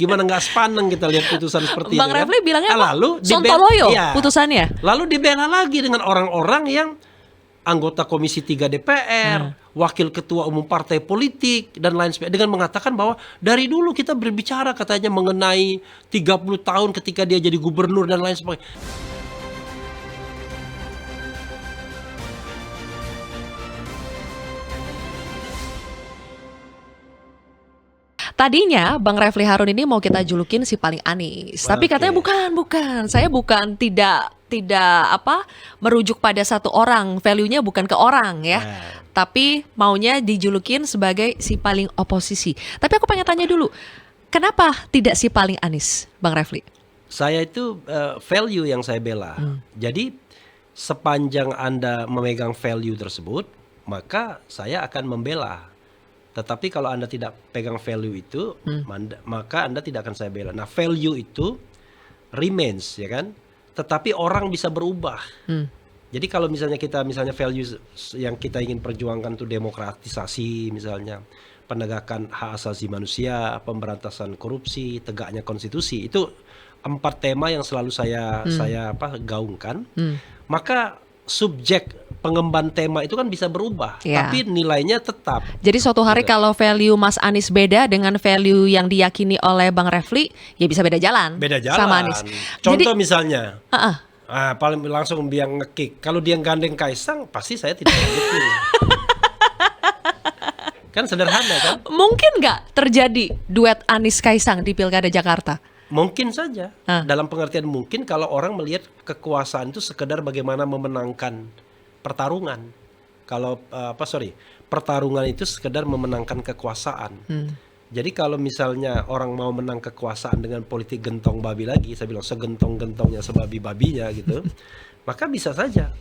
Gimana nggak sepaneng kita lihat putusan seperti Bang itu kan? Refli bilangnya Lalu sontoloyo iya. putusannya. Lalu dibela lagi dengan orang-orang yang anggota Komisi 3 DPR, wakil ketua umum partai politik dan lain sebagainya, dengan mengatakan bahwa dari dulu kita berbicara katanya mengenai 30 tahun ketika dia jadi gubernur dan lain sebagainya. Tadinya Bang Refli Harun ini mau kita julukin si paling Anies, tapi katanya bukan. Saya bukan tidak merujuk pada satu orang, value-nya bukan ke orang ya. Tapi maunya dijulukin sebagai si paling oposisi. Tapi aku pengen tanya dulu, kenapa tidak si paling Anies, Bang Refli? Saya itu value yang saya bela. Jadi sepanjang Anda memegang value tersebut, maka saya akan membela. Tetapi kalau Anda tidak pegang value itu, maka Anda tidak akan saya bela. Nah, value itu remains, ya kan? Tetapi orang bisa berubah. Jadi kalau misalnya value yang kita ingin perjuangkan itu demokratisasi misalnya, penegakan hak asasi manusia, pemberantasan korupsi, tegaknya konstitusi, itu 4 tema yang selalu saya gaungkan. Maka subjek pengemban tema itu kan bisa berubah, tapi nilainya tetap. Jadi suatu hari kalau value Mas Anies beda dengan value yang diyakini oleh Bang Refli, ya bisa beda jalan. Sama Anies. Contoh misalnya, paling langsung dia ngekick. Kalau dia gandeng Kaisang, pasti saya tidak mendukung. Kan sederhana kan? Mungkin nggak terjadi duet Anies Kaisang di Pilkada Jakarta? Mungkin saja. Dalam pengertian mungkin kalau orang melihat kekuasaan itu sekedar bagaimana memenangkan pertarungan. Pertarungan itu sekedar memenangkan kekuasaan. Jadi kalau misalnya orang mau menang kekuasaan dengan politik gentong babi lagi, saya bilang segentong-gentongnya sebabi-babinya gitu, maka bisa saja.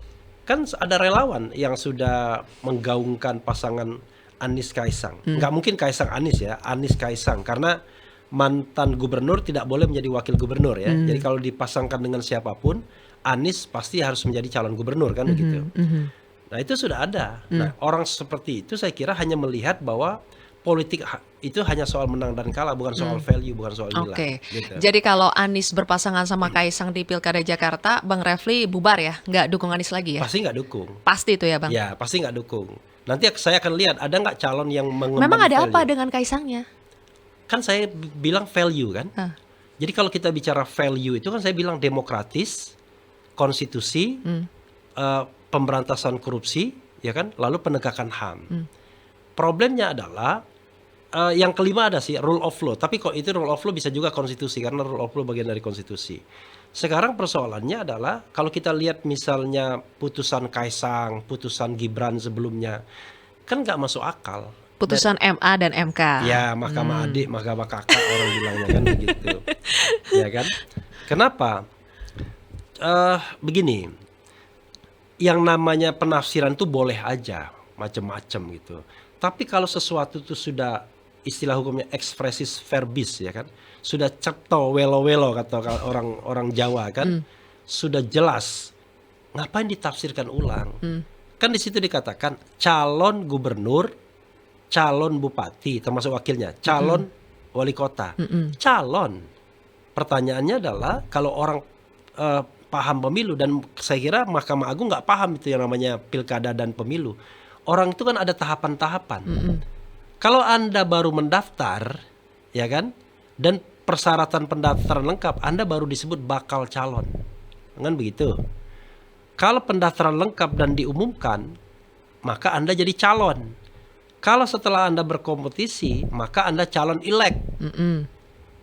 Kan ada relawan yang sudah menggaungkan pasangan Anies Kaisang. Nggak mungkin Kaisang Anies ya, Anies Kaisang, karena mantan gubernur tidak boleh menjadi wakil gubernur ya. Jadi kalau dipasangkan dengan siapapun, Anies pasti harus menjadi calon gubernur kan begitu. Nah itu sudah ada. Nah orang seperti itu saya kira hanya melihat bahwa politik itu hanya soal menang dan kalah, bukan soal value, bukan soal nilai. Gitu. Jadi kalau Anies berpasangan sama Kaisang di Pilkada Jakarta, Bang Refli bubar ya, nggak dukung Anies lagi ya? Pasti nggak dukung. Pasti itu ya Bang? Ya pasti nggak dukung. Nanti saya akan lihat ada nggak calon yang mengemban Memang ada value. apa dengan Kaisangnya? Kan saya bilang value kan. Jadi kalau kita bicara value itu kan saya bilang demokratis, konstitusi, pemberantasan korupsi, ya kan, lalu penegakan HAM. Problemnya adalah yang kelima ada sih rule of law. Tapi kok itu rule of law bisa juga konstitusi karena rule of law bagian dari konstitusi. Sekarang persoalannya adalah kalau kita lihat misalnya putusan Kaisang, putusan Gibran sebelumnya, kan nggak masuk akal. Putusan MA dan MK. Ya, mahkamah adik, mahkamah kakak orang bilangnya kan begitu. Ya kan? Kenapa? Begini, yang namanya penafsiran itu boleh aja, macam-macam gitu. Tapi kalau sesuatu itu sudah istilah hukumnya expressis verbis ya kan, sudah cetho welo-welo kata orang Jawa kan, sudah jelas, ngapain ditafsirkan ulang? Kan di situ dikatakan calon gubernur, calon bupati termasuk wakilnya, calon wali kota, calon. Pertanyaannya adalah kalau orang paham pemilu, dan saya kira Mahkamah Agung nggak paham itu yang namanya pilkada dan pemilu. Orang itu kan ada tahapan-tahapan. Kalau Anda baru mendaftar, ya kan, dan persyaratan pendaftaran lengkap, Anda baru disebut bakal calon, kan begitu. Kalau pendaftaran lengkap dan diumumkan, maka Anda jadi calon. Kalau setelah Anda berkompetisi, maka Anda calon elect.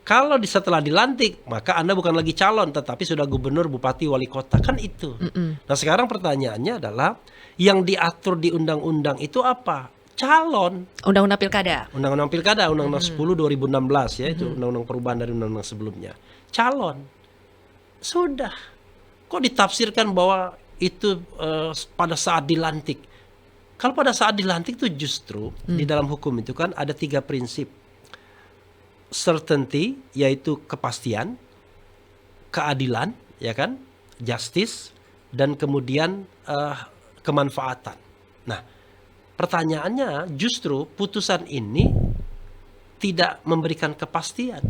Kalau setelah dilantik, maka Anda bukan lagi calon, tetapi sudah gubernur, bupati, wali kota. Kan itu. Nah sekarang pertanyaannya adalah, yang diatur di undang-undang itu apa? Calon. Undang-undang Pilkada. Undang-undang Pilkada, Undang-undang 10 2016 ya, itu undang-undang perubahan dari undang-undang sebelumnya. Calon. Sudah. Kok ditafsirkan bahwa itu pada saat dilantik? Kalau pada saat dilantik itu justru di dalam hukum itu kan ada 3 prinsip. Certainty, yaitu kepastian, keadilan, ya kan, justice, dan kemudian kemanfaatan. Nah, pertanyaannya justru putusan ini tidak memberikan kepastian.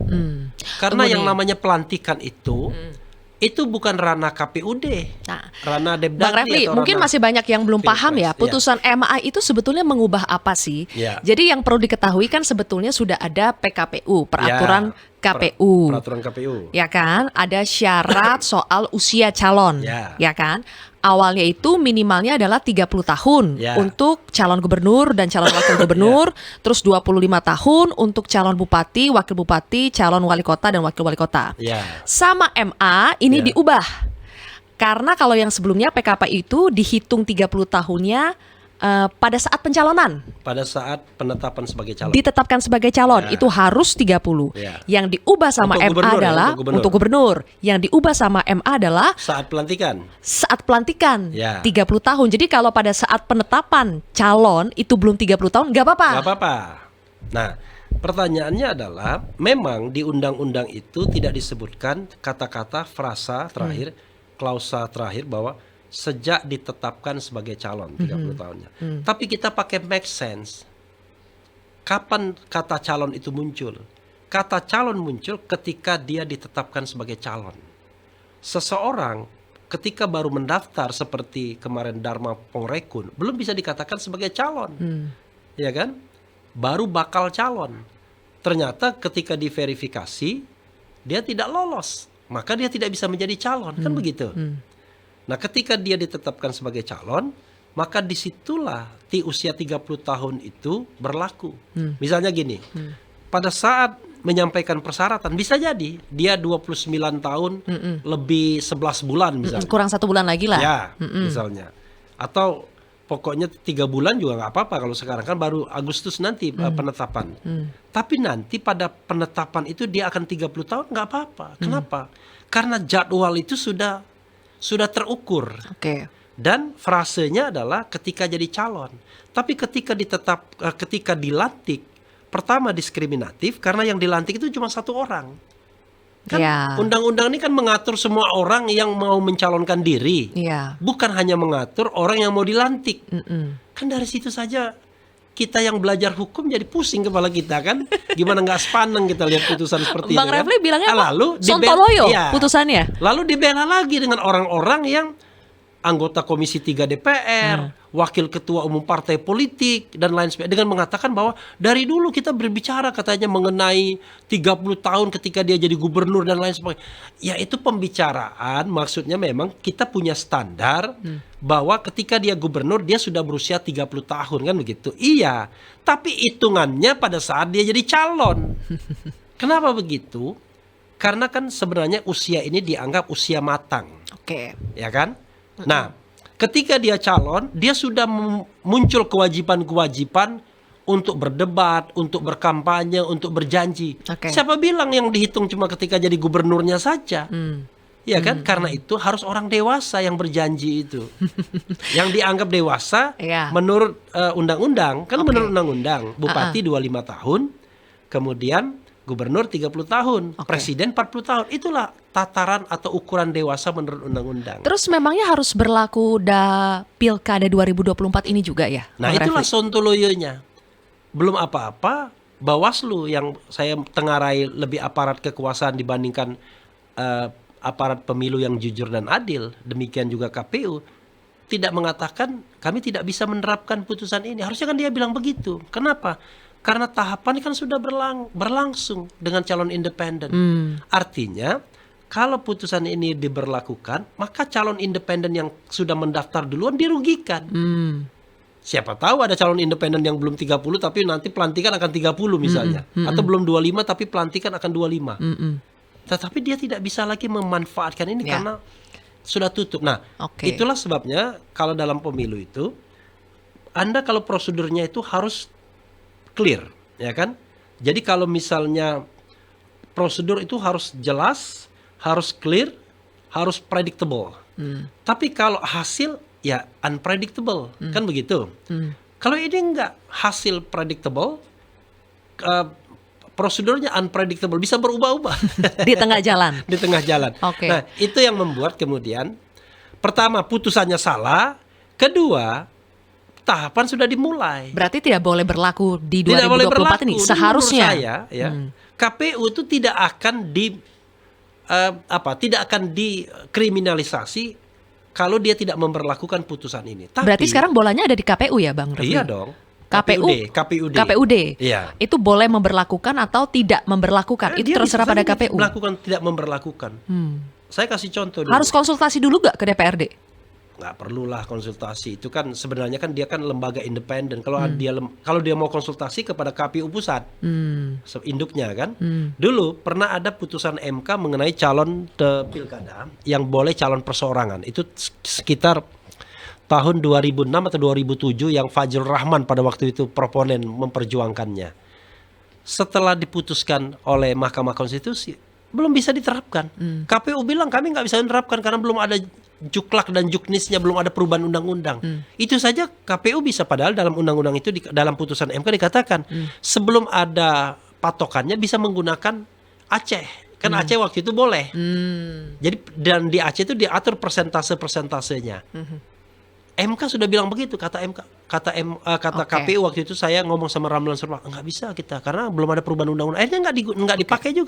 Karena Tunggu yang nih. namanya pelantikan itu bukan ranah KPUD, Nah, ranah Bang Depdagri Refli, atau mungkin ranah masih banyak yang belum paham ya, Pilpres. putusan MA itu sebetulnya mengubah apa sih? Ya. Jadi yang perlu diketahui kan sebetulnya sudah ada PKPU, peraturan KPU. Peraturan KPU. Ya kan, ada syarat soal usia calon, Ya. kan? Awalnya itu minimalnya adalah 30 tahun Ya. untuk calon gubernur dan calon wakil gubernur, terus 25 tahun untuk calon bupati, wakil bupati, calon wali kota dan wakil wali kota. Ya. Sama MA ini Ya. diubah. Karena kalau yang sebelumnya PKP itu dihitung 30 tahunnya pada saat pencalonan. Pada saat penetapan sebagai calon. Ditetapkan sebagai calon Ya. itu harus 30. Ya. Yang diubah sama Untuk MA gubernur ya, adalah untuk gubernur. Yang diubah sama MA adalah Saat pelantikan. saat pelantikan Ya. 30 tahun. Jadi kalau pada saat penetapan calon itu belum 30 tahun nggak apa-apa. Nggak apa-apa. Nah, pertanyaannya adalah, memang di undang-undang itu tidak disebutkan kata-kata frasa terakhir, klausa terakhir bahwa sejak ditetapkan sebagai calon 30 tahunnya. Tapi kita pakai make sense. Kapan kata calon itu muncul? Kata calon muncul ketika dia ditetapkan sebagai calon. Seseorang ketika baru mendaftar seperti kemarin Dharma Pongrekun belum bisa dikatakan sebagai calon. Ya kan? Baru bakal calon. Ternyata ketika diverifikasi dia tidak lolos, maka dia tidak bisa menjadi calon, kan begitu. Nah, ketika dia ditetapkan sebagai calon, maka disitulah di usia 30 tahun itu berlaku. Misalnya gini, pada saat menyampaikan persyaratan bisa jadi dia 29 tahun lebih 11 bulan misalnya. Kurang 1 bulan lagi lah. Ya, misalnya. Atau pokoknya 3 bulan juga nggak apa-apa kalau sekarang kan baru Agustus nanti penetapan. Tapi nanti pada penetapan itu dia akan 30 tahun nggak apa-apa. Kenapa? Karena jadwal itu sudah terukur. Oke. Dan frasenya adalah ketika jadi calon. Tapi ketika dilantik, pertama diskriminatif karena yang dilantik itu cuma 1 orang. Kan Ya. undang-undang ini kan mengatur semua orang yang mau mencalonkan diri. Iya. Bukan hanya mengatur orang yang mau dilantik. Kan dari situ saja kita yang belajar hukum jadi pusing kepala kita kan. Gimana nggak sepaneng kita lihat putusan seperti Bang itu kan. Refli bilangnya apa? Lalu Sontoloyo iya. putusannya. Lalu dibela lagi dengan orang-orang yang anggota Komisi 3 DPR, wakil ketua umum partai politik dan lain sebagainya, dengan mengatakan bahwa dari dulu kita berbicara katanya mengenai 30 tahun ketika dia jadi gubernur dan lain sebagainya. Ya itu pembicaraan, maksudnya memang kita punya standar bahwa ketika dia gubernur dia sudah berusia 30 tahun kan begitu. Iya, tapi hitungannya pada saat dia jadi calon. Kenapa begitu? Karena kan sebenarnya usia ini dianggap usia matang. Oke. Ya kan? Nah, ketika dia calon, dia sudah muncul kewajiban-kewajiban untuk berdebat, untuk berkampanye, untuk berjanji. Oke. Siapa bilang yang dihitung cuma ketika jadi gubernurnya saja? Ya kan? Karena itu harus orang dewasa yang berjanji itu. Yang dianggap dewasa Iya. menurut undang-undang, kan Oke. menurut undang-undang, bupati 25 tahun, kemudian gubernur 30 tahun, Oke. presiden 40 tahun. Itulah tataran atau ukuran dewasa menurut undang-undang. Terus memangnya harus berlaku Pilkada 2024 ini juga ya? Nah, Bang itulah Refli? sontoloyonya. Belum apa-apa, Bawaslu yang saya tengarai lebih aparat kekuasaan dibandingkan aparat pemilu yang jujur dan adil, demikian juga KPU, tidak mengatakan kami tidak bisa menerapkan putusan ini. Harusnya kan dia bilang begitu. Kenapa? Karena tahapan kan sudah berlangsung dengan calon independen. Artinya, kalau putusan ini diberlakukan, maka calon independen yang sudah mendaftar duluan dirugikan. Siapa tahu ada calon independen yang belum 30 tapi nanti pelantikan akan 30 misalnya. Atau belum 25 tapi pelantikan akan 25. Tetapi dia tidak bisa lagi memanfaatkan ini Ya. karena sudah tutup. Nah, Oke. itulah sebabnya kalau dalam pemilu itu, Anda kalau prosedurnya itu harus clear, ya kan? Jadi kalau misalnya prosedur itu harus jelas, harus clear, harus predictable. Tapi kalau hasil ya unpredictable, kan begitu. Kalau ini enggak hasil predictable, prosedurnya unpredictable, bisa berubah-ubah Di tengah jalan. di tengah jalan. Oke. Nah, itu yang membuat kemudian pertama putusannya salah, kedua tahapan sudah dimulai. Berarti tidak boleh berlaku di Tidak boleh 2024 berlaku. ini Dan seharusnya. menurut saya, ya, KPU itu tidak akan tidak akan dikriminalisasi kalau dia tidak memberlakukan putusan ini. Tapi, Berarti sekarang bolanya ada di KPU ya, Bang Refli? iya dong. KPUD. Iya. Itu boleh memberlakukan atau tidak memberlakukan. Itu Dia terserah bisa pada saja KPU. melakukan tidak memberlakukan. Saya kasih contoh dulu. Harus konsultasi dulu nggak ke DPRD? Nggak perlulah konsultasi. Itu kan sebenarnya kan dia kan lembaga independen. Kalau dia mau konsultasi kepada KPU pusat, induknya kan. Dulu pernah ada putusan MK mengenai calon pilkada yang boleh calon perseorangan. Itu sekitar tahun 2006 atau 2007 yang Fajrul Rahman pada waktu itu proponen memperjuangkannya. Setelah diputuskan oleh Mahkamah Konstitusi, belum bisa diterapkan. KPU bilang kami nggak bisa diterapkan karena belum ada juklak dan juknisnya, belum ada perubahan undang-undang. Itu saja KPU bisa, padahal dalam undang-undang itu dalam putusan MK dikatakan sebelum ada patokannya bisa menggunakan Aceh. Kan Aceh waktu itu boleh. Jadi dan di Aceh itu diatur persentase-persentasenya. MK sudah bilang begitu, kata KPU waktu itu. Saya ngomong sama Ramlan Surma, nggak bisa kita karena belum ada perubahan undang-undang. Akhirnya nggak dipakai juga.